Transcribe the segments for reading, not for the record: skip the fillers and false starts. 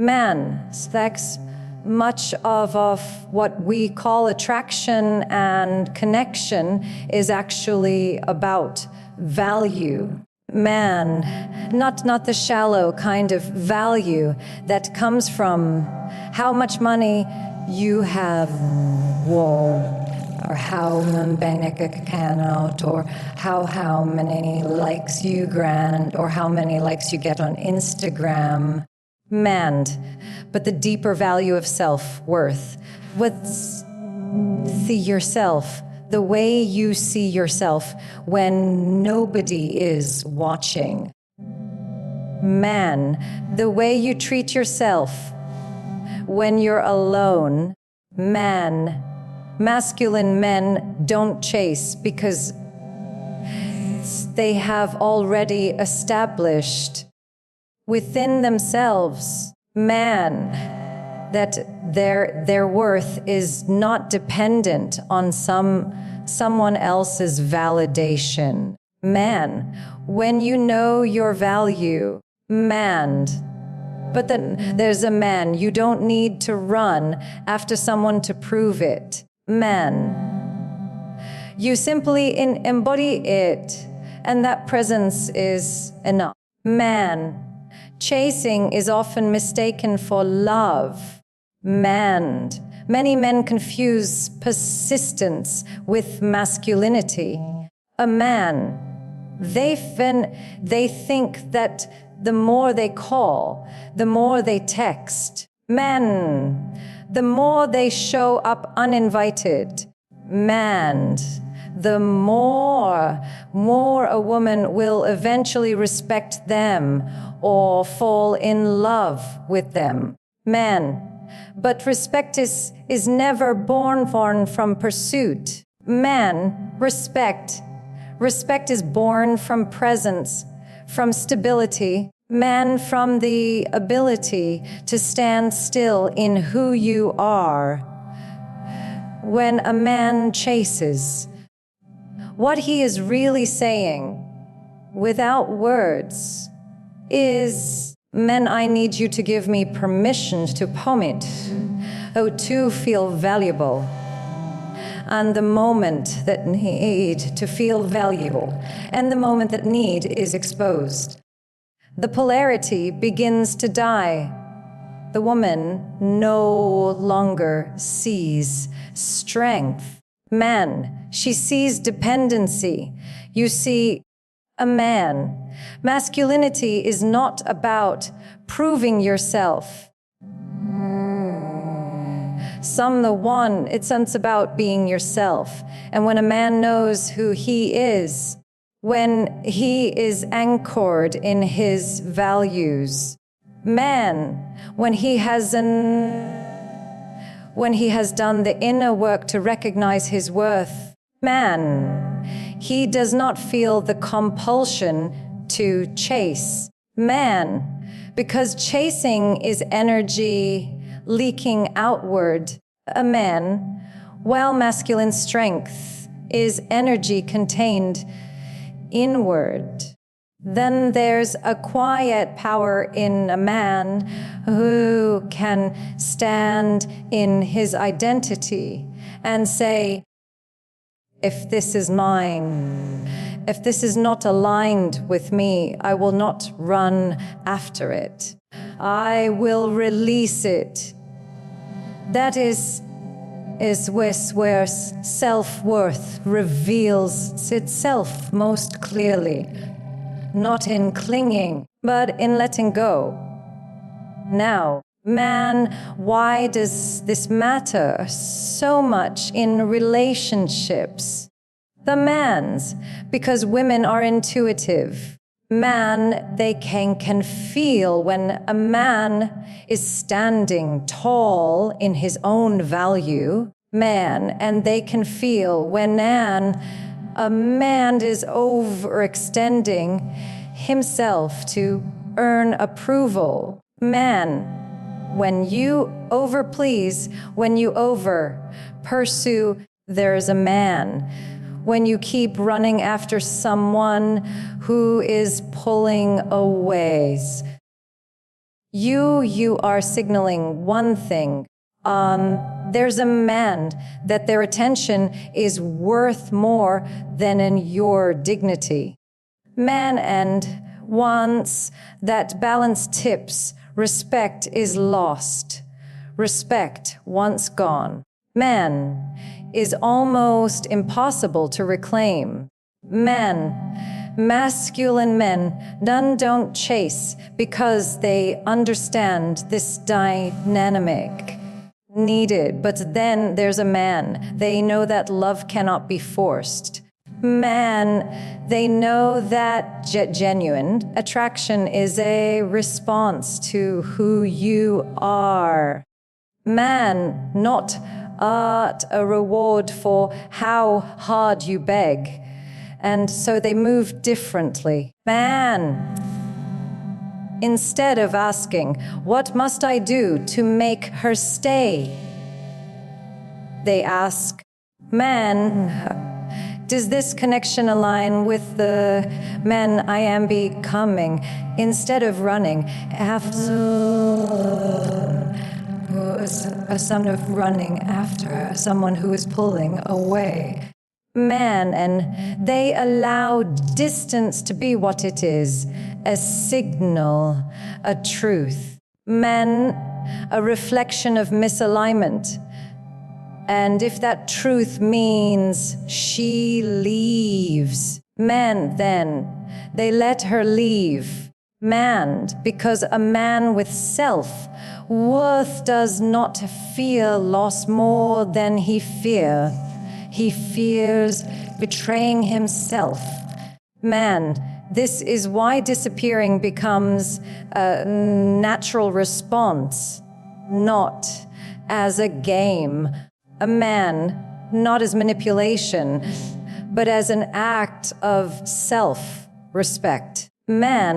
Man, sex, much of what we call attraction and connection is actually about value. Man, not the shallow kind of value that comes from how much money you have, or how bank account, or how many likes you grant, or how many likes you get on Instagram. Man, but the deeper value of self-worth. What's yourself? The way you see yourself when nobody is watching. Man, the way you treat yourself when you're alone. Man, masculine men don't chase because they have already established within themselves, man, that their worth is not dependent on someone else's validation. Man, when you know your value, man, but then there's a man, you don't need to run after someone to prove it. Man, you simply embody it, and that presence is enough. Man, chasing is often mistaken for love. Man, many men confuse persistence with masculinity. A man, they think that the more they call, the more they text. Men, the more they show up uninvited. Man, the more a woman will eventually respect them or fall in love with them. Man, but respect is never born from pursuit. Man, respect is born from presence, from stability. Man, from the ability to stand still in who you are. When a man chases, what he is really saying, without words, is, men, I need you to give me permission to pomit, to feel valuable. And the moment that need to feel valuable, and the moment that need is exposed, the polarity begins to die. The woman no longer sees strength. Man, she sees dependency. You see, a man. Masculinity is not about proving yourself. It's about being yourself. And when a man knows who he is, when he is anchored in his values, man, when he has done the inner work to recognize his worth, man, he does not feel the compulsion to chase. Man, because chasing is energy leaking outward. A man, while masculine strength is energy contained inward. Then there's a quiet power in a man who can stand in his identity and say, if this is mine, if this is not aligned with me, I will not run after it. I will release it. That is where self-worth reveals itself most clearly. Not in clinging, but in letting go. Now, man, why does this matter so much in relationships? The man's, because women are intuitive. Man, they can feel when a man is standing tall in his own value. Man, and they can feel when a man is overextending himself to earn approval. Man, when you overplease, when you over-pursue, there's a man. When you keep running after someone who is pulling away, You are signaling one thing. There's a man that their attention is worth more than in your dignity. Man, and once that balance tips, respect is lost. Respect once gone. Man is almost impossible to reclaim. Men, masculine men, none don't chase because they understand this dynamic needed. But then there's a man. They know that love cannot be forced. Man, they know that genuine attraction is a response to who you are. Man, not a reward for how hard you beg. And so they move differently. Man, instead of asking, what must I do to make her stay? They ask, man, does this connection align with the man I am becoming? Instead of running after someone who is pulling away. Man, and they allow distance to be what it is, a signal, a truth. Men, a reflection of misalignment. And if that truth means she leaves, men, then they let her leave. Man, because a man with self-worth does not fear loss more than he fears betraying himself. Man, this is why disappearing becomes a natural response, not as a game. A man, not as manipulation, but as an act of self-respect. Man,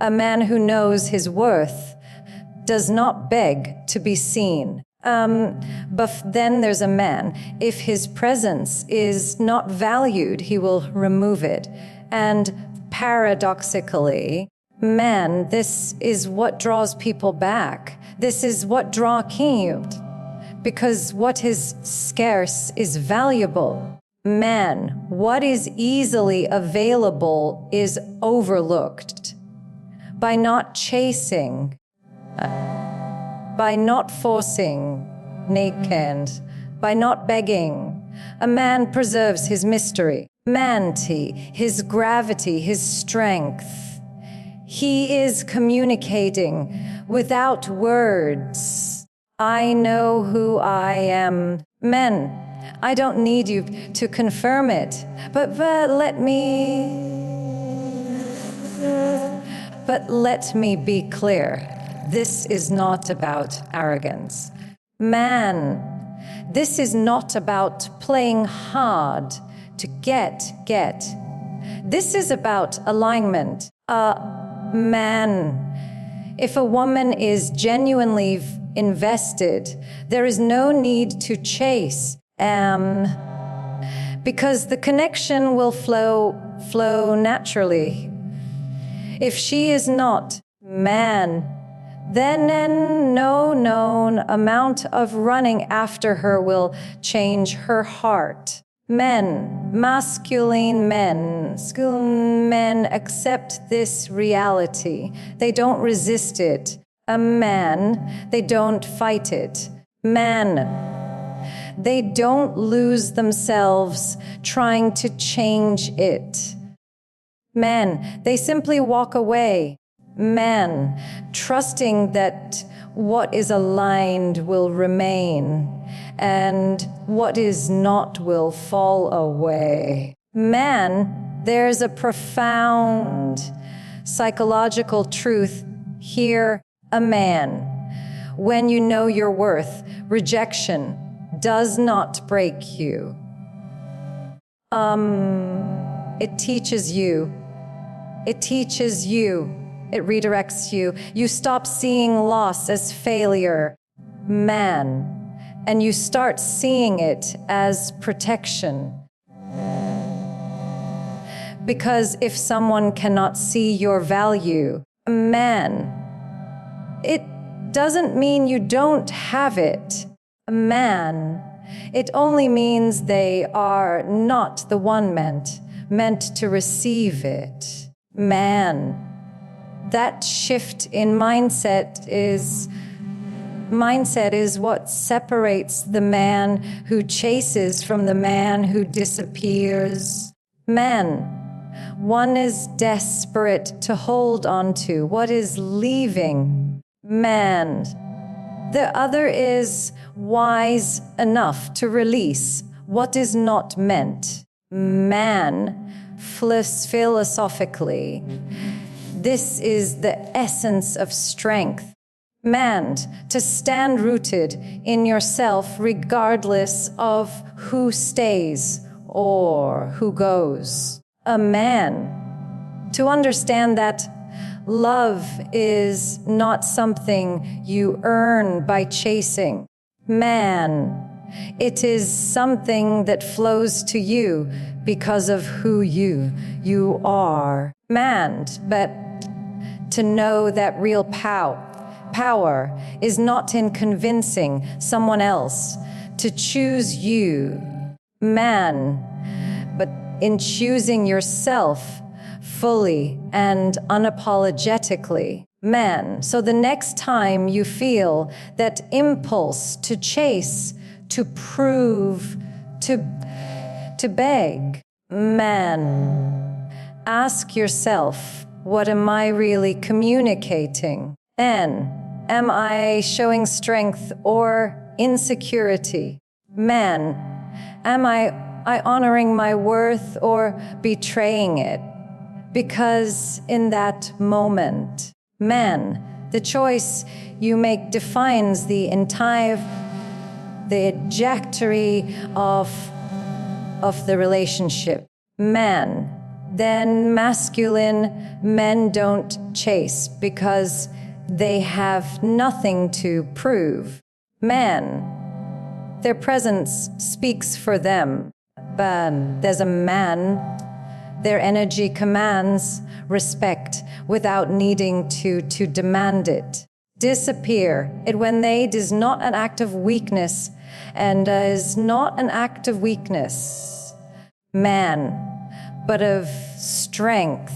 a man who knows his worth, does not beg to be seen. But then there's a man. If his presence is not valued, he will remove it. And paradoxically, man, this is what draws people back. This is what draws keen. Because what is scarce is valuable. Man, what is easily available is overlooked. By not chasing, by not forcing, naked, by not begging, a man preserves his mystery, manty, his gravity, his strength. He is communicating without words. I know who I am. Men, I don't need you to confirm it, but let me be clear. This is not about arrogance. Man, this is not about playing hard to get. This is about alignment. Man, if a woman is genuinely invested, there is no need to chase, because the connection will flow naturally. If she is not, man, then no known amount of running after her will change her heart. Men, masculine men accept this reality. They don't resist it. A man, they don't fight it. Man, they don't lose themselves trying to change it. Men, they simply walk away. Men, trusting that what is aligned will remain and what is not will fall away. Man, there's a profound psychological truth here. A man, when you know your worth, rejection does not break you. It teaches you. It redirects you. You stop seeing loss as failure, man, and you start seeing it as protection. Because if someone cannot see your value, man, It doesn't mean you don't have it. A man, it only means they are not the one meant to receive it. Man, that shift in mindset is what separates the man who chases from the man who disappears. Man, one is desperate to hold on to what is leaving. Man, the other is wise enough to release what is not meant. Man, philosophically, this is the essence of strength. Man, to stand rooted in yourself regardless of who stays or who goes. A man, to understand that love is not something you earn by chasing. Man, it is something that flows to you because of who you are. Man, but to know that real power is not in convincing someone else to choose you, man, but in choosing yourself fully and unapologetically. Man, so the next time you feel that impulse to chase, to prove, to beg, man, ask yourself, what am I really communicating? And am I showing strength or insecurity? Man, am I honoring my worth or betraying it? Because in that moment, man, the choice you make defines the trajectory of the relationship. Man, then masculine men don't chase because they have nothing to prove. Man, their presence speaks for them. But there's a man, their energy commands respect without needing to demand it. Disappear, it when they is not an act of weakness and is not an act of weakness. Man, but of strength.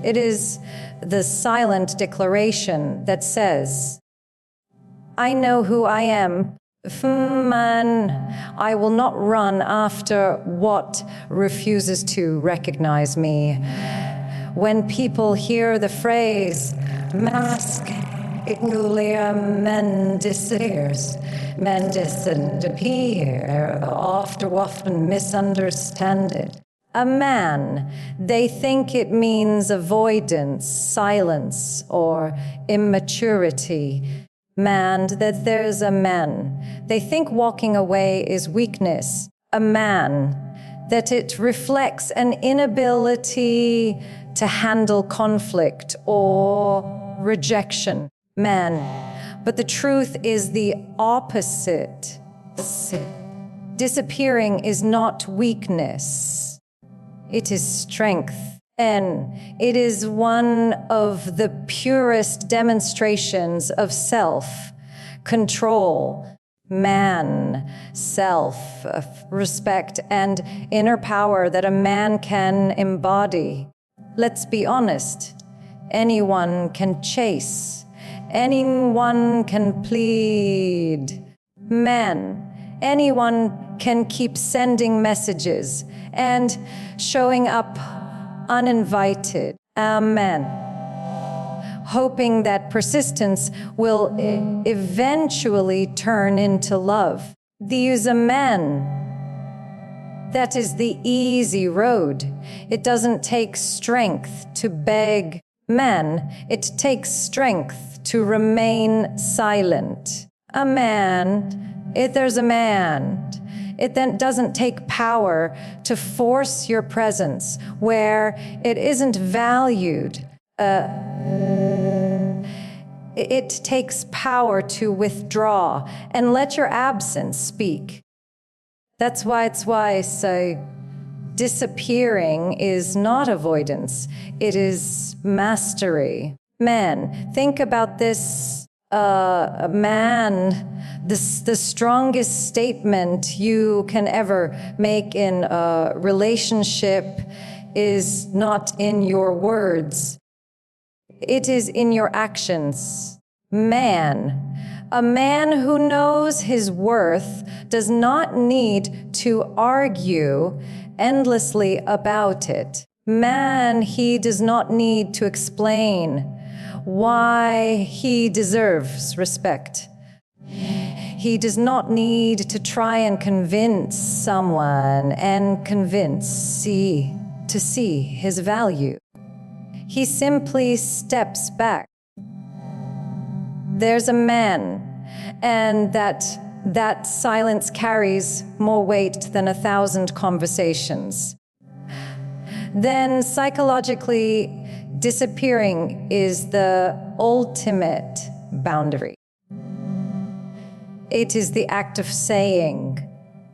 It is the silent declaration that says, I know who I am. Man, I will not run after what refuses to recognize me. When people hear the phrase, men disappear, often misunderstand it. A man, they think it means avoidance, silence, or immaturity. Man, that there's a man. They think walking away is weakness. A man, that it reflects an inability to handle conflict or rejection. Man, but the truth is the opposite. Disappearing is not weakness. It is strength. And it is one of the purest demonstrations of self-control, man, self-respect, and inner power that a man can embody. Let's be honest. Anyone can chase. Anyone can plead. Man, anyone can keep sending messages and showing up uninvited. Amen. Hoping that persistence will eventually turn into love. These are men. That is the easy road. It doesn't take strength to beg men. It takes strength to remain silent. A man, if there's a man, it then doesn't take power to force your presence where it isn't valued. It takes power to withdraw and let your absence speak. That's why I say disappearing is not avoidance. It is mastery. Men, think about this a man, the strongest statement you can ever make in a relationship is not in your words. It is in your actions. A man who knows his worth does not need to argue endlessly about it. He does not need to explain why he deserves respect. He does not need to try and convince someone to see his value. He simply steps back. There's a man, and that silence carries more weight than 1,000 conversations. Then psychologically, disappearing is the ultimate boundary. It is the act of saying,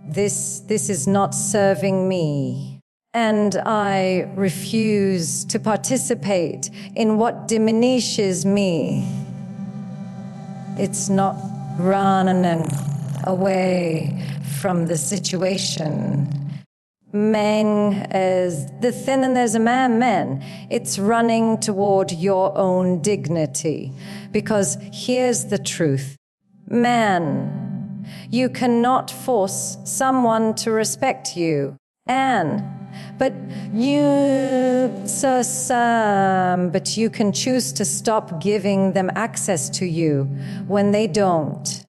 this is not serving me, and I refuse to participate in what diminishes me. It's not running away from the situation. As the thin and there's a man. It's running toward your own dignity. Because here's the truth. Man, you cannot force someone to respect you. But you can choose to stop giving them access to you when they don't.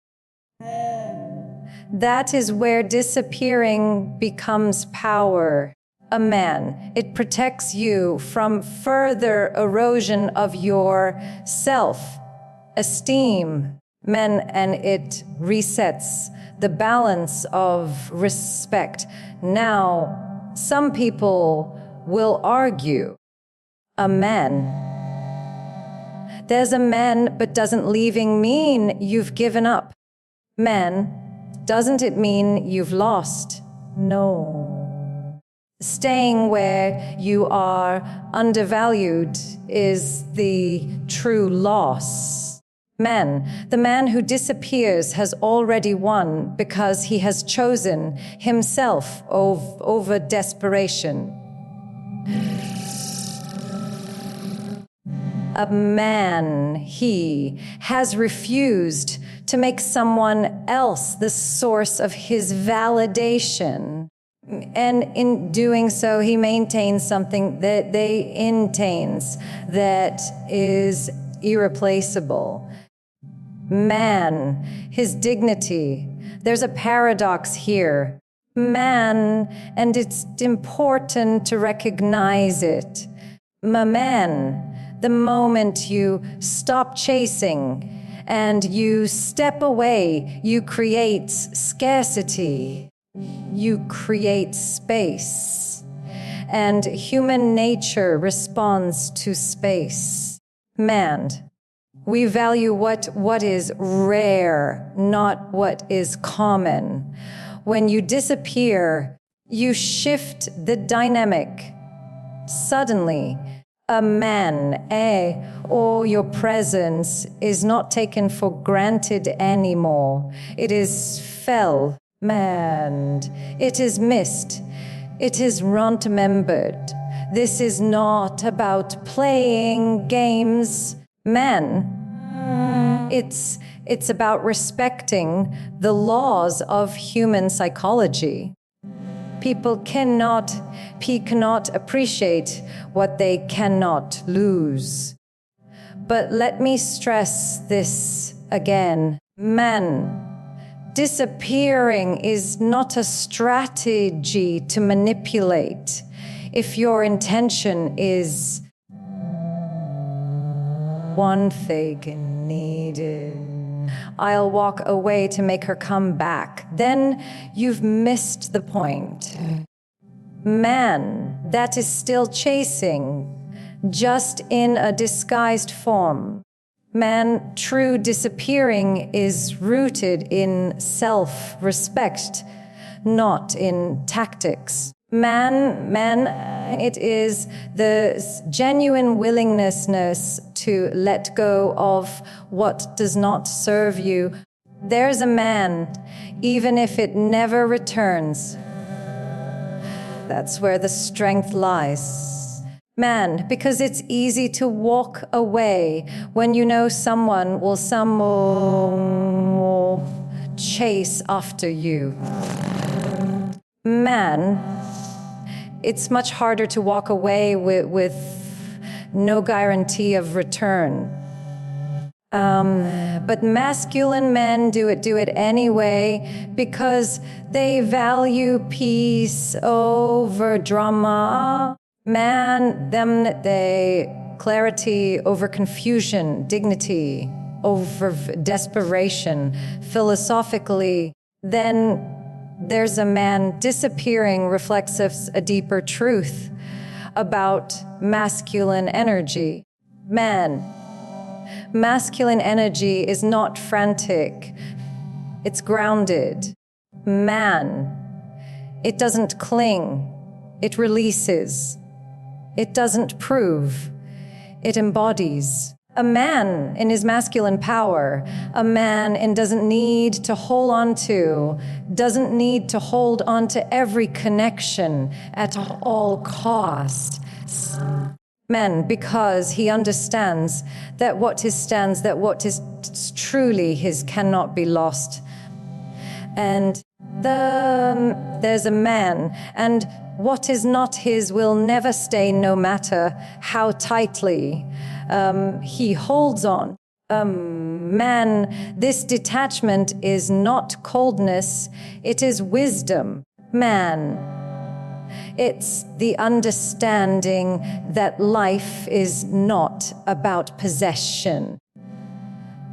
That is where disappearing becomes power. A man, it protects you from further erosion of your self-esteem. And it resets the balance of respect. Now, some people will argue, there's a man, but doesn't leaving mean you've given up? Doesn't it mean you've lost? No. Staying where you are undervalued is the true loss. The man who disappears has already won because he has chosen himself over desperation. A man, he has refused to make someone else the source of his validation. And in doing so, he maintains something that they maintains that is irreplaceable. His dignity. There's a paradox here. And it's important to recognize it. The moment you stop chasing and you step away, you create scarcity. You create space. And human nature responds to space. We value what is rare, not what is common. When you disappear, you shift the dynamic. Suddenly, or your presence is not taken for granted anymore. It is felt. It is missed. It is not remembered. This is not about playing games. It's about respecting the laws of human psychology. People cannot appreciate what they cannot lose. But let me stress this again. Disappearing is not a strategy to manipulate. If your intention is one thing needed, I'll walk away to make her come back, then you've missed the point. That is still chasing, just in a disguised form. True disappearing is rooted in self-respect, not in tactics. Man, it is the genuine willingness to let go of what does not serve you. There's a man, even if it never returns. That's where the strength lies. Man, because it's easy to walk away when you know someone will chase after you. Man, it's much harder to walk away with no guarantee of return. But masculine men do it anyway because they value peace over drama. Clarity over confusion, dignity over desperation. Philosophically, then there's a man disappearing reflects a deeper truth about masculine energy. Masculine energy is not frantic, it's grounded. It doesn't cling, it releases. It doesn't prove, it embodies. A man in his masculine power, a man doesn't need to hold on to every connection at all costs. Because he understands that what is truly his cannot be lost. And there's a man, and what is not his will never stay, no matter how tightly he holds on. This detachment is not coldness, it is wisdom. It's the understanding that life is not about possession,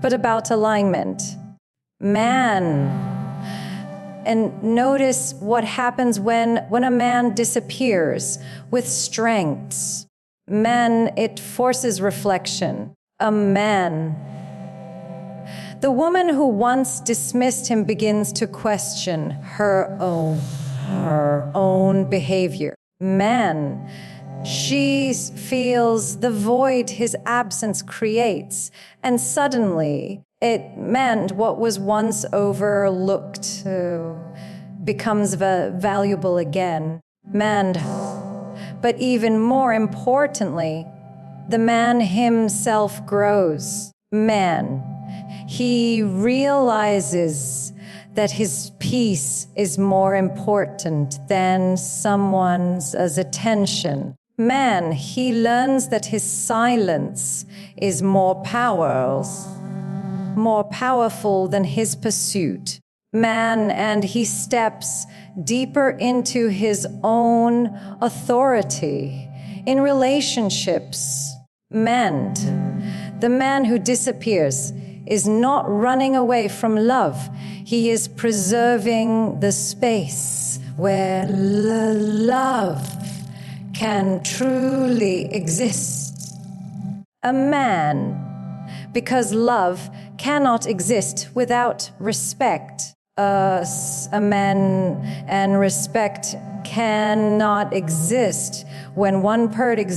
but about alignment. And notice what happens when a man disappears with strengths. It forces reflection. The woman who once dismissed him begins to question her own behavior. She feels the void his absence creates, and suddenly what was once overlooked becomes valuable again. But even more importantly, the man himself grows. He realizes that his peace is more important than someone's attention. He learns that his silence is more powerful than his pursuit. And he steps deeper into his own authority in relationships. The man who disappears is not running away from love. He is preserving the space where love can truly exist. Because love cannot exist without respect. And respect cannot exist when one person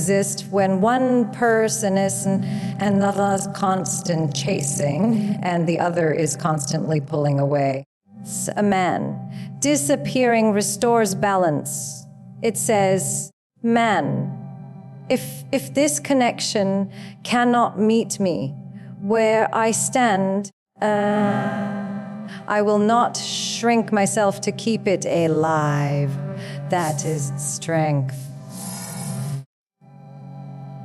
is and the other's constant chasing and the other is constantly pulling away. A man disappearing restores balance. It says, if this connection cannot meet me where I stand, I will not shrink myself to keep it alive. That is strength.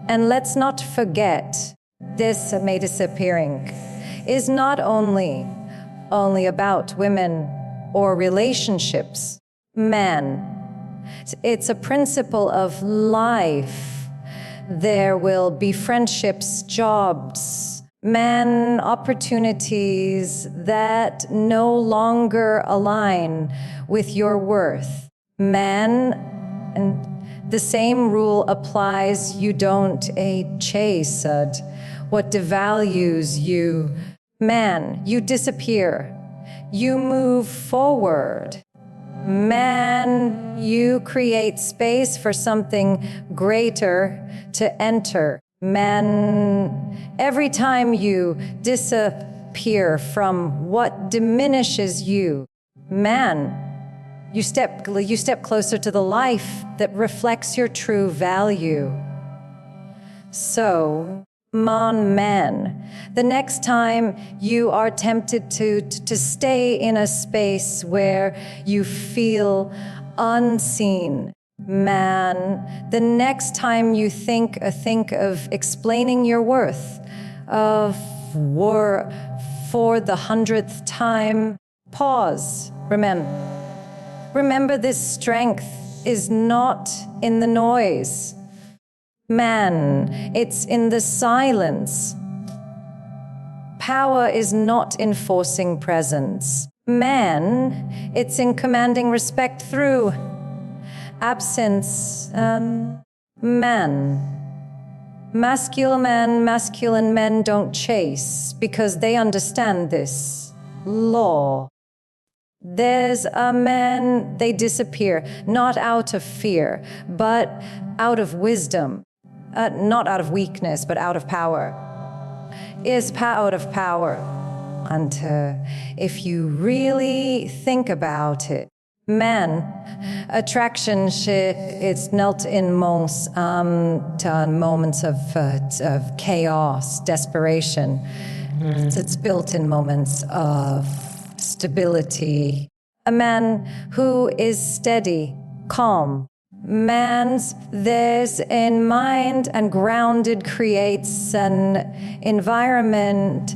And let's not forget, this disappearing is not only about women or relationships. It's a principle of life. There will be friendships, jobs, opportunities that no longer align with your worth. And the same rule applies. You don't chase what devalues you. You disappear. You move forward. Man, you create space for something greater to enter. Man, every time you disappear from what diminishes you, man, you step closer to the life that reflects your true value. So, man, the next time you are tempted to stay in a space where you feel unseen, man, the next time you think of explaining your worth, for the 100th time, pause. Remember, this strength is not in the noise. Man, it's in the silence. Power is in enforcing presence. Man, it's in commanding respect through absence. Man. Masculine men don't chase because they understand this law. There's a man, they disappear, not out of fear, but out of wisdom. Not out of weakness, but out of power. Out of power. And if you really think about it, man, attraction, it's not in moments of chaos, desperation. It's built in moments of stability. A man who is steady, calm. Man's there's in mind and grounded creates an environment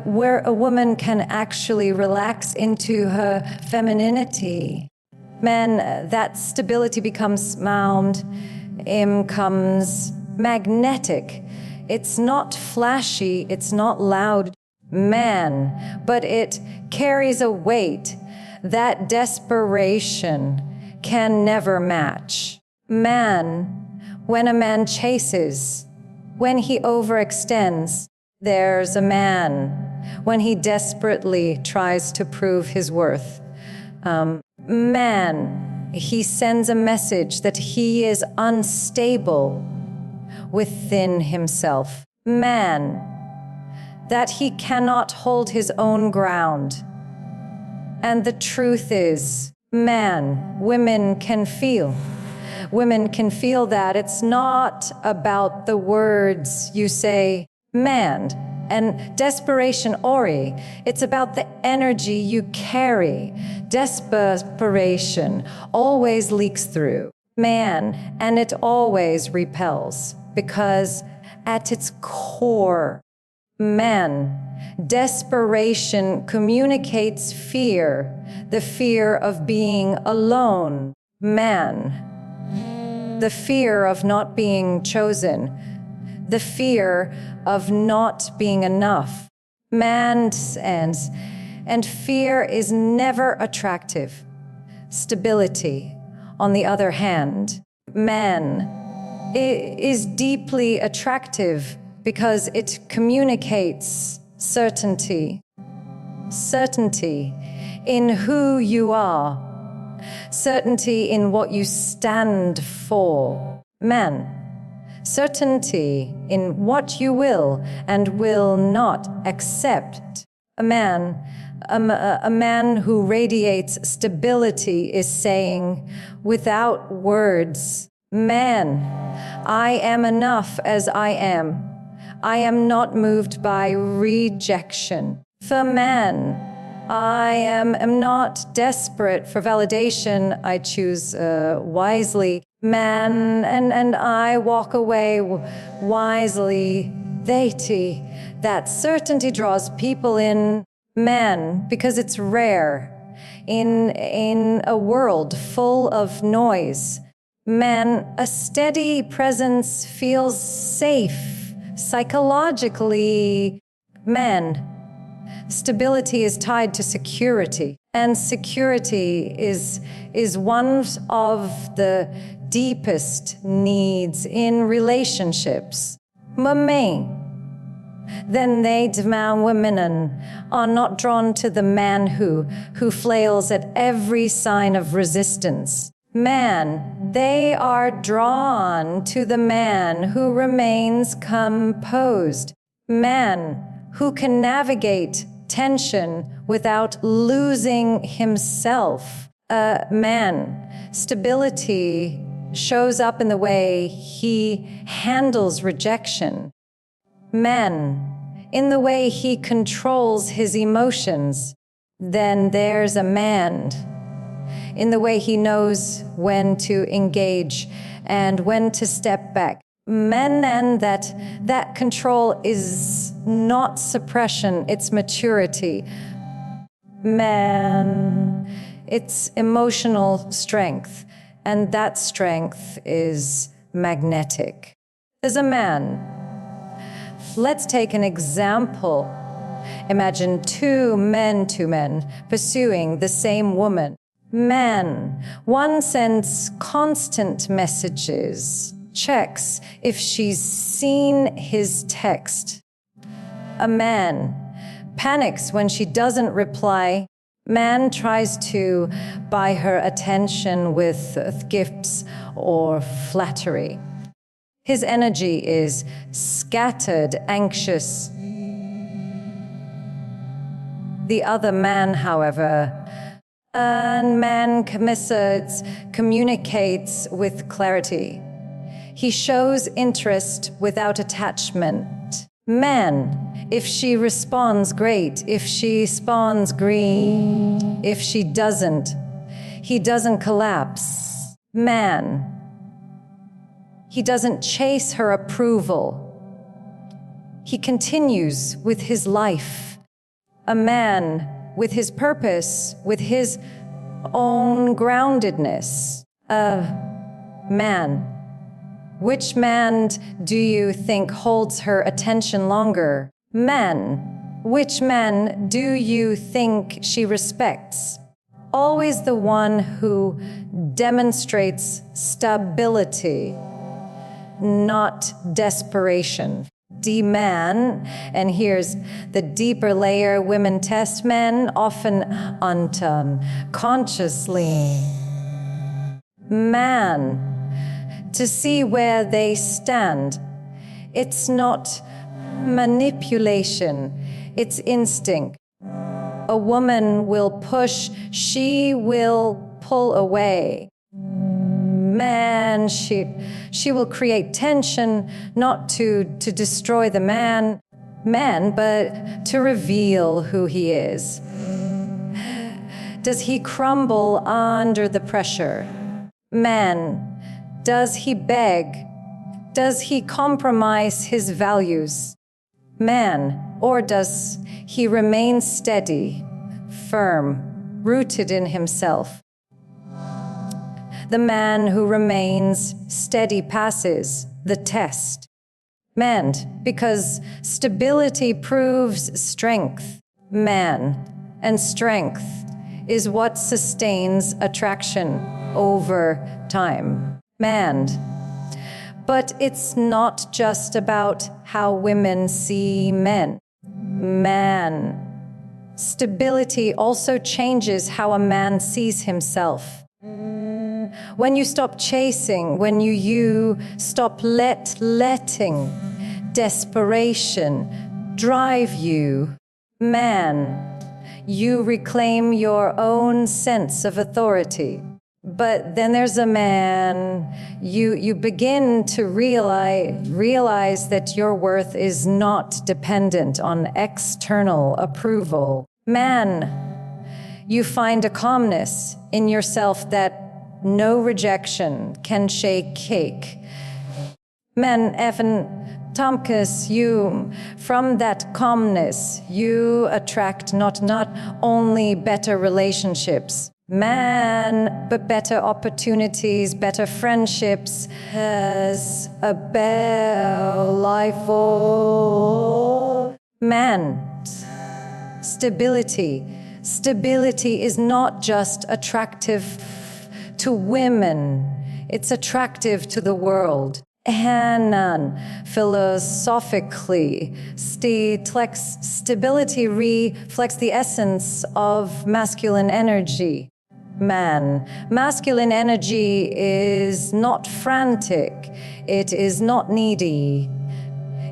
where a woman can actually relax into her femininity. Man, that stability becomes becomes magnetic. It's not flashy, it's not loud, man, but it carries a weight that desperation can never match. Man, when a man chases, when he overextends, there's a man. When he desperately tries to prove his worth, man, he sends a message that he is unstable within himself. Man, that he cannot hold his own ground. And the truth is, man, women can feel that it's not about the words you say, man, and desperation, Ori. It's about the energy you carry. Desperation always leaks through, man, and it always repels, because at its core, man, desperation communicates fear, the fear of being alone. Man, the fear of not being chosen, the fear of not being enough. Man, and fear is never attractive. Stability, on the other hand, man, is deeply attractive because it communicates certainty. Certainty in who you are. Certainty in what you stand for. Man, certainty in what you will and will not accept. A man who radiates stability is saying, without words, man, I am enough as I am. I am not moved by rejection. For man, I am not desperate for validation. I choose wisely. Man, and I walk away wisely. That certainty draws people in. Man, because it's rare. In a world full of noise, man, a steady presence feels safe. Psychologically, man, stability is tied to security, and security is one of the deepest needs in relationships. then they demand women are not drawn to the man who flails at every sign of resistance. Man, they are drawn to the man who remains composed. Man who can navigate tension without losing himself. Man, stability shows up in the way he handles rejection. Man, in the way he controls his emotions. Then there's a man, in the way he knows when to engage and when to step back. Men, and that control is not suppression, it's maturity. Man, it's emotional strength, and that strength is magnetic. There's a man. Let's take an example. Imagine two men pursuing the same woman. Man, one sends constant messages, checks if she's seen his text. A man panics when she doesn't reply. Man tries to buy her attention with gifts or flattery. His energy is scattered, anxious. The other man, however, communicates with clarity. He shows interest without attachment. Man, if she responds, great. If she responds, green. If she doesn't, he doesn't collapse. Man, he doesn't chase her approval. He continues with his life. A man with his purpose, with his own groundedness. Man. Which man do you think holds her attention longer? Man. Which man do you think she respects? Always the one who demonstrates stability, not desperation. D-man, and here's the deeper layer women test men, often unconsciously. Man, to see where they stand. It's not manipulation, it's instinct. A woman will push, she will pull away. Man, she will create tension, not to destroy the man, but to reveal who he is. Does he crumble under the pressure? Man, does he beg? Does he compromise his values? Man, or does he remain steady, firm, rooted in himself? The man who remains steady passes the test. Man, because stability proves strength. Man, and strength is what sustains attraction over time. Man. But it's not just about how women see men. Man. Stability also changes how a man sees himself. When you stop chasing, when you stop letting desperation drive you, man, you reclaim your own sense of authority. But then there's a man, you begin to realize that your worth is not dependent on external approval. Man, you find a calmness in yourself that no rejection can shake cake. Man, Evan Tomkins, from that calmness, you attract not only better relationships, man, but better opportunities, better friendships, as a better life for man. Stability. Stability is not just attractive to women, it's attractive to the world. Hanan, philosophically, stability reflects the essence of masculine energy. Man, masculine energy is not frantic, it is not needy,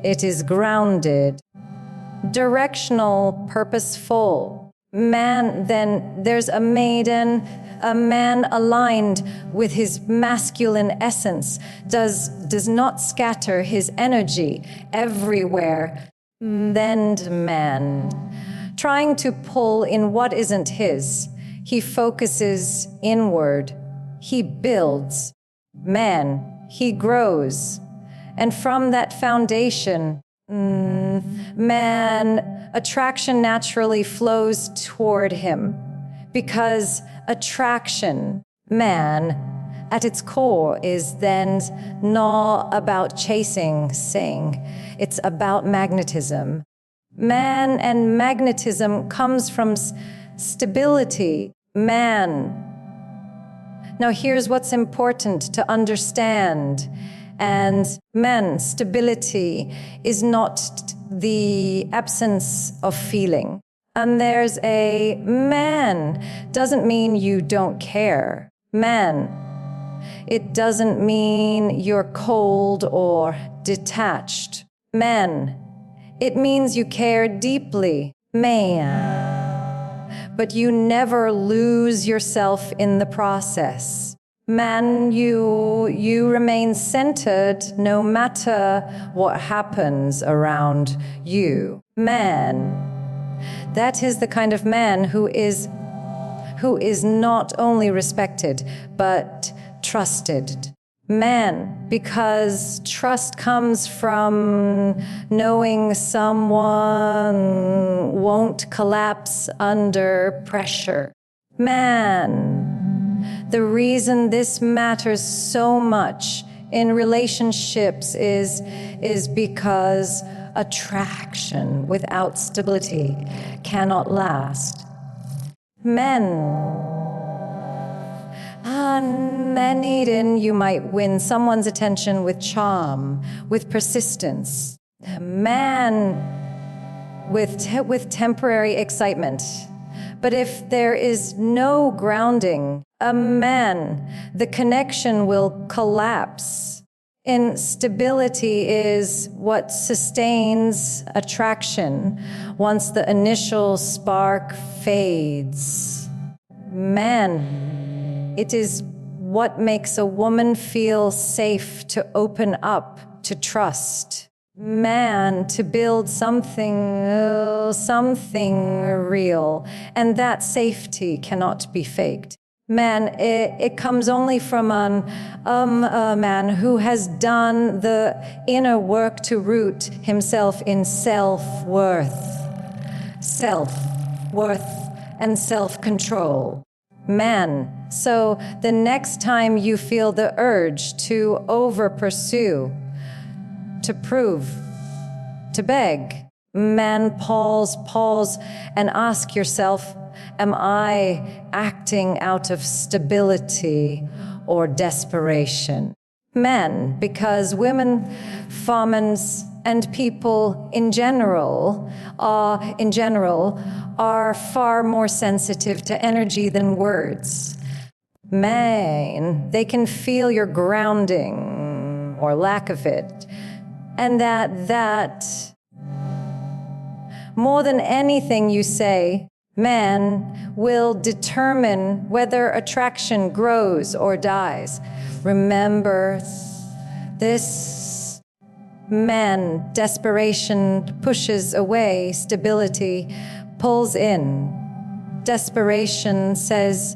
it is grounded, directional, purposeful. Man, then there's a maiden, a man aligned with his masculine essence, does not scatter his energy everywhere. Then man, trying to pull in what isn't his, he focuses inward, he builds. Man, he grows. And from that foundation, man, attraction naturally flows toward him, because attraction, man, at its core is then not about chasing, it's about magnetism. Man and magnetism comes from stability. Man. Now here's what's important to understand. And man, stability is not the absence of feeling. And there's a man doesn't mean you don't care. Man, it doesn't mean you're cold or detached. Man, it means you care deeply. Man, but you never lose yourself in the process. Man, you remain centered no matter what happens around you. Man, that is the kind of man who is not only respected, but trusted. Man, because trust comes from knowing someone won't collapse under pressure. Man, the reason this matters so much in relationships is because attraction without stability cannot last. Men, you might win someone's attention with charm, with persistence. Man, with temporary excitement. But if there is no grounding, a man, the connection will collapse. Instability is what sustains attraction once the initial spark fades. Man, it is what makes a woman feel safe to open up, to trust. Man, to build something real, and that safety cannot be faked. Man, it comes only from a man who has done the inner work to root himself in self-worth and self-control. Man, so the next time you feel the urge to over-pursue, to prove, to beg, man, pause and ask yourself, am I acting out of stability or desperation? Men, because women, famines, and people in general are far more sensitive to energy than words. Men, they can feel your grounding or lack of it. And that more than anything you say, man will determine whether attraction grows or dies. Remember this. Man, desperation pushes away, stability pulls in. Desperation says,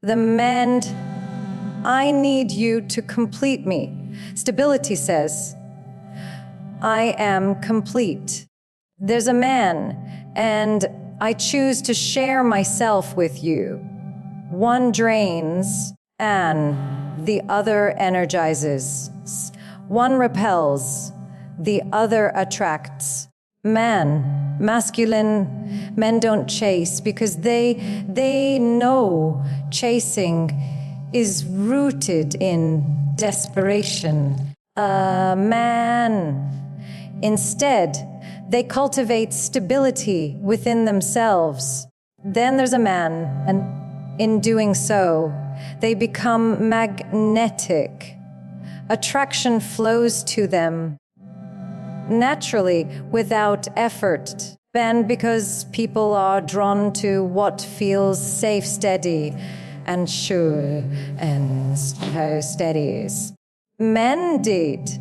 the man, I need you to complete me. Stability says, I am complete. There's a man, and I choose to share myself with you. One drains, and the other energizes. One repels, the other attracts. Masculine men don't chase because they know chasing is rooted in desperation. a man. Instead, they cultivate stability within themselves. Then there's a man, and in doing so, they become magnetic. Attraction flows to them naturally, without effort. And because people are drawn to what feels safe, steady, and sure, and steadies. Men date.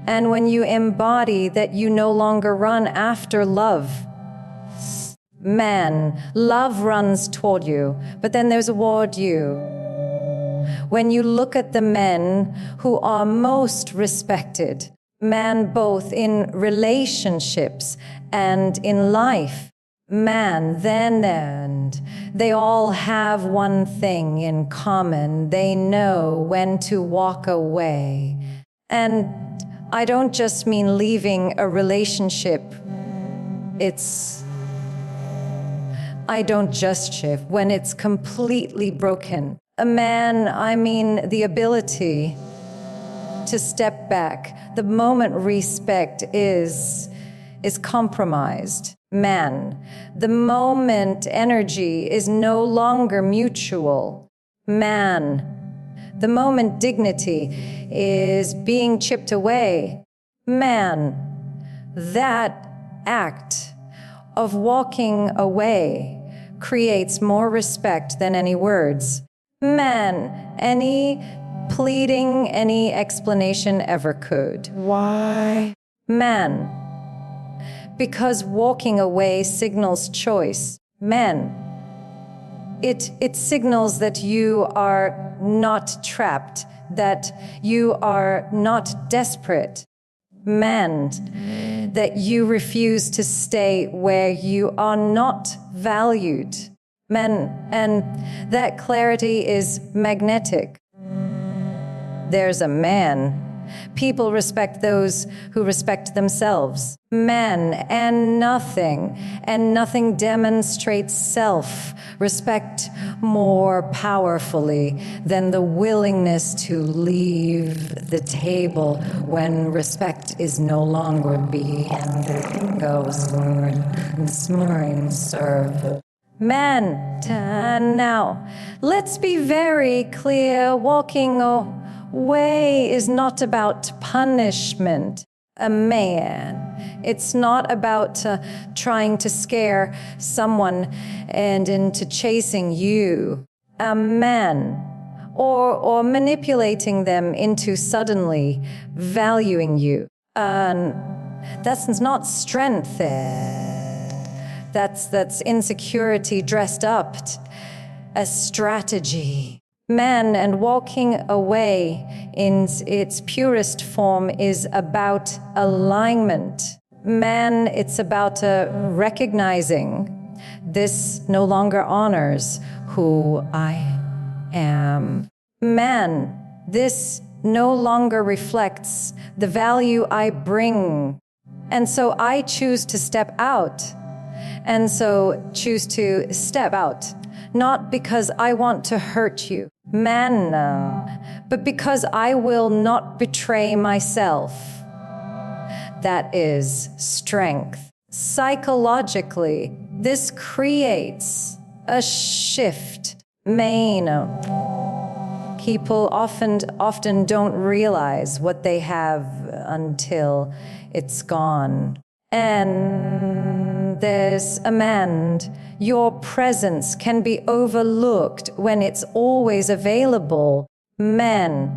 And when you embody that you no longer run after love, man, love runs toward you, but then there's toward you. When you look at the men who are most respected, man both in relationships and in life, man, then they all have one thing in common. They know when to walk away. And I don't just mean leaving a relationship. I don't just shift when it's completely broken. A man, I mean the ability to step back the moment respect is compromised. Man, the moment energy is no longer mutual. Man, the moment dignity is being chipped away. Man, that act of walking away creates more respect than any words. Man, any pleading, any explanation ever could. Why? Man, because walking away signals choice. Men, it signals that you are not trapped, that you are not desperate. Men, that you refuse to stay where you are not valued. Men, and that clarity is magnetic. There's a man. People respect those who respect themselves. Men, and nothing demonstrates self-respect more powerfully than the willingness to leave the table when respect is no longer being served. Men, now, let's be very clear. Walking away is not about punishment. A man, it's not about trying to scare someone and into chasing you. A man, or manipulating them into suddenly valuing you. That's not strength. That's insecurity dressed up as strategy. Man, and walking away in its purest form is about alignment. Man, it's about recognizing this no longer honors who I am. Man, this no longer reflects the value I bring. And so I choose to step out. And so choose to step out. Not because I want to hurt you, man, but because I will not betray myself. That is strength. Psychologically, this creates a shift. People often don't realize what they have until it's gone. And there's a man. Your presence can be overlooked when it's always available. Men,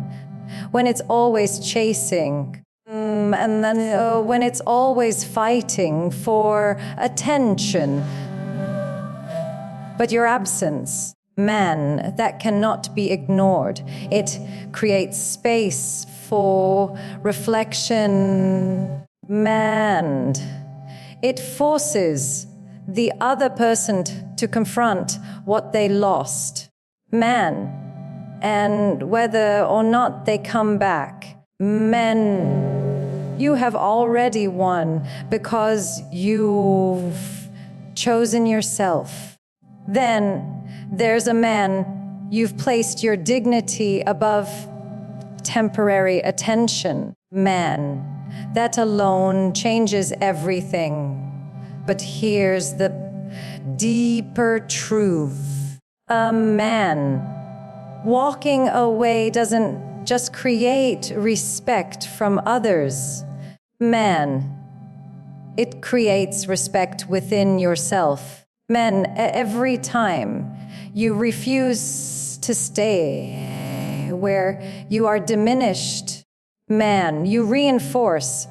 when it's always chasing. And then when it's always fighting for attention. But your absence, man, that cannot be ignored. It creates space for reflection. Man, it forces the other person to confront what they lost. Man, and whether or not they come back. Men, you have already won because you've chosen yourself. Then there's a man, you've placed your dignity above temporary attention. Man, that alone changes everything. But here's the deeper truth. A man walking away doesn't just create respect from others. Man, it creates respect within yourself. Men, every time you refuse to stay where you are diminished, man, you reinforce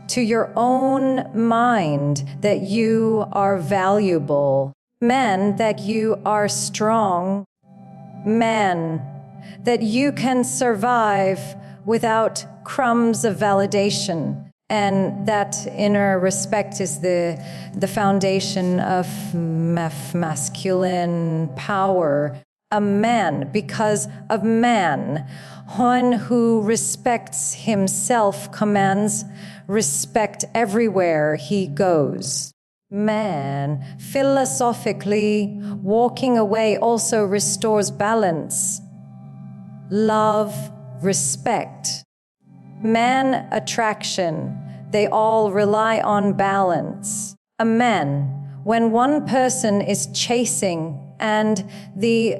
to your own mind that you are valuable. Man, that you are strong. Man, that you can survive without crumbs of validation. And that inner respect is the foundation of masculine power. A man, because of man, one who respects himself commands respect everywhere he goes. Man, philosophically, walking away also restores balance, love, respect. Man, attraction, they all rely on balance. A man, when one person is chasing and the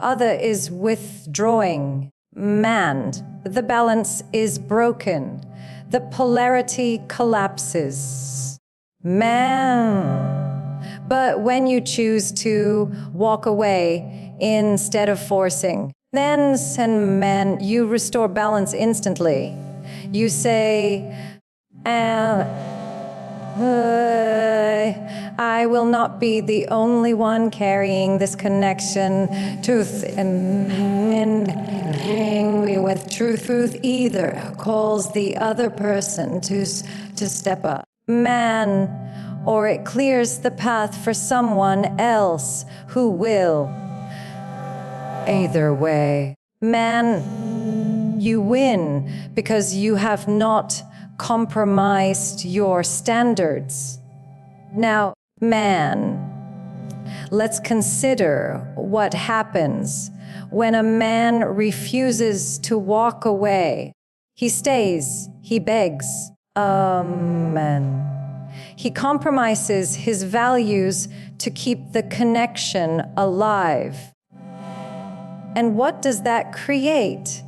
other is withdrawing, man, the balance is broken. The polarity collapses. Man. But when you choose to walk away instead of forcing, then, and man, you restore balance instantly. You say, I will not be the only one carrying this connection to and angry with truth either calls the other person to step up. Man, or it clears the path for someone else who will. Either way, man, you win because you have not compromised your standards. Now, man, let's consider what happens when a man refuses to walk away. He stays, he begs. Man. He compromises his values to keep the connection alive. And what does that create?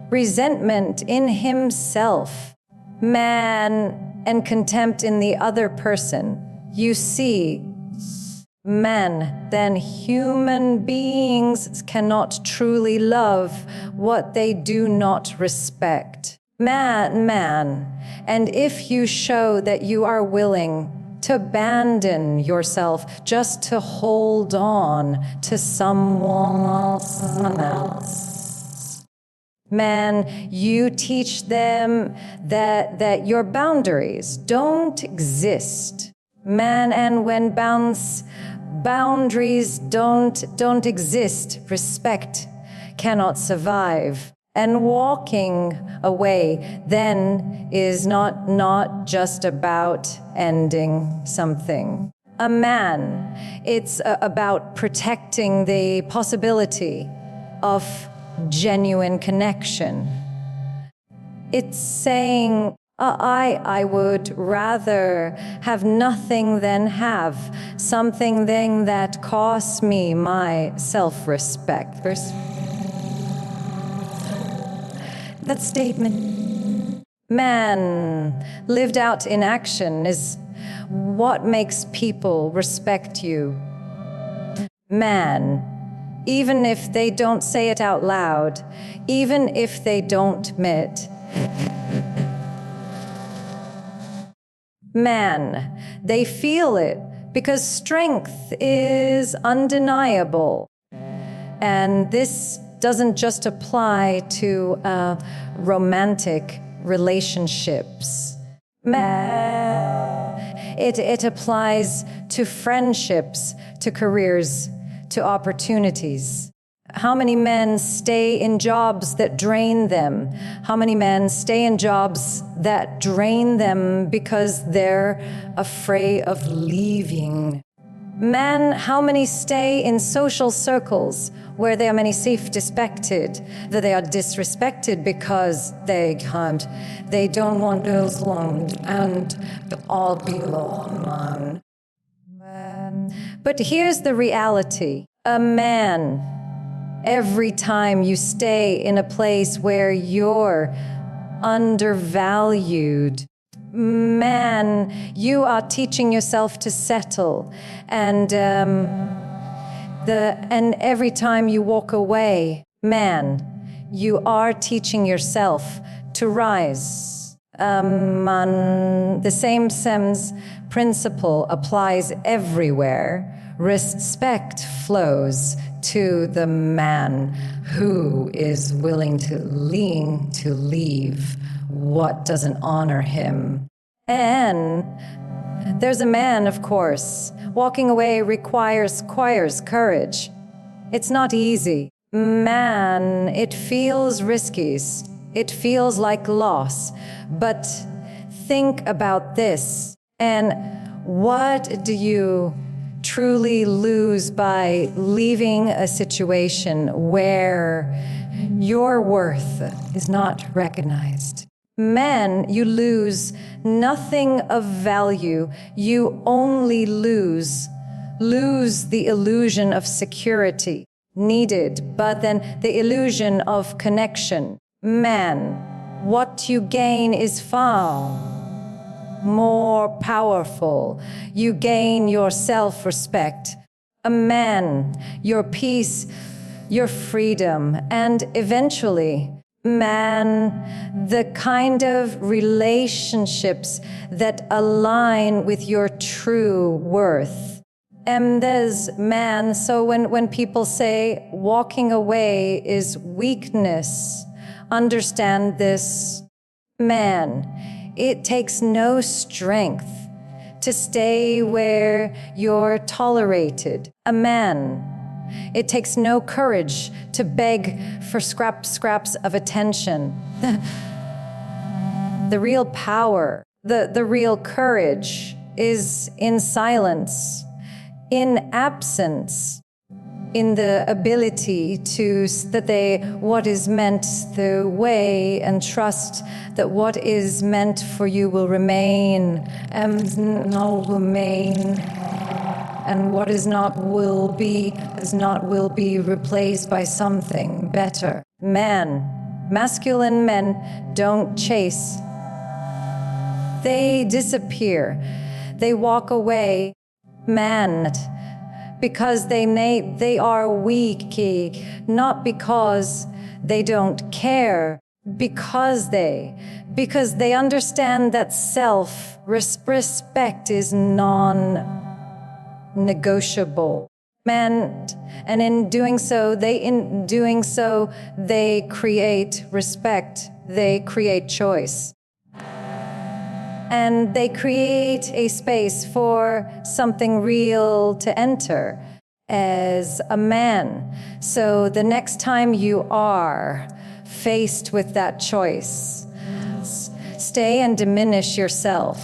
Resentment in himself, man, and contempt in the other person. You see, men, then human beings cannot truly love what they do not respect. Man, and if you show that you are willing to abandon yourself just to hold on to someone else. Man, you teach them that your boundaries don't exist. Man, and when boundaries don't exist, respect cannot survive. And walking away then is not just about ending something. A man, it's about protecting the possibility of genuine connection. It's saying, I would rather have nothing than have something that costs me my self-respect. That statement, man, lived out in action, is what makes people respect you. Man, even if they don't say it out loud, even if they don't admit. Man, they feel it because strength is undeniable. And this doesn't just apply to romantic relationships. It applies to friendships, to careers, to opportunities. How many men stay in jobs that drain them? How many men stay in jobs that drain them because they're afraid of leaving? Men, how many stay in social circles where they are many self-respected, that they are disrespected because they don't want girls alone and all belong. But here's the reality. A man, every time you stay in a place where you're undervalued, man, you are teaching yourself to settle, and every time you walk away, man, you are teaching yourself to rise. The same SEMS principle applies everywhere. Respect flows to the man who is willing to leave what doesn't honor him. And there's a man, of course. Walking away requires courage. It's not easy. Man, it feels risky. It feels like loss. But think about this. And what do you truly lose by leaving a situation where your worth is not recognized? Men, you lose nothing of value. You only lose the illusion of security needed, but then the illusion of connection. Man, what you gain is far more powerful. You gain your self-respect. A man, your peace, your freedom, and eventually, man, the kind of relationships that align with your true worth. And there's man, so when people say walking away is weakness, understand this, man, it takes no strength to stay where you're tolerated. A man, it takes no courage to beg for scraps of attention. The real power, the real courage is in silence, in absence, in the ability to what is meant the way, and trust that what is meant for you will remain and not remain. And what is not will be replaced by something better. Masculine men don't chase. They disappear. They walk away. Man, because they are weak, not because they don't care, because they understand that self-respect is non-negotiable. Man, and in doing so, they create respect, they create choice. And they create a space for something real to enter as a man. So the next time you are faced with that choice, stay and diminish yourself,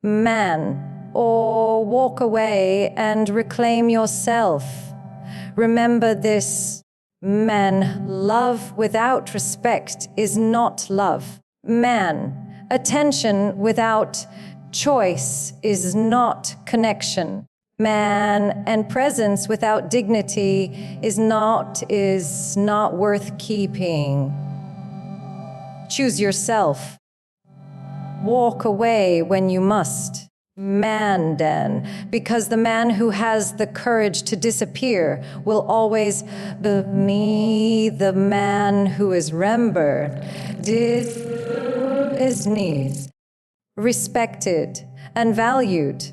man, or walk away and reclaim yourself. Remember this, man, love without respect is not love. Man, attention without choice is not connection. Man, and presence without dignity is not worth keeping. Choose yourself. Walk away when you must. Man, then, because the man who has the courage to disappear will always be the man who is remembered. His needs, respected and valued.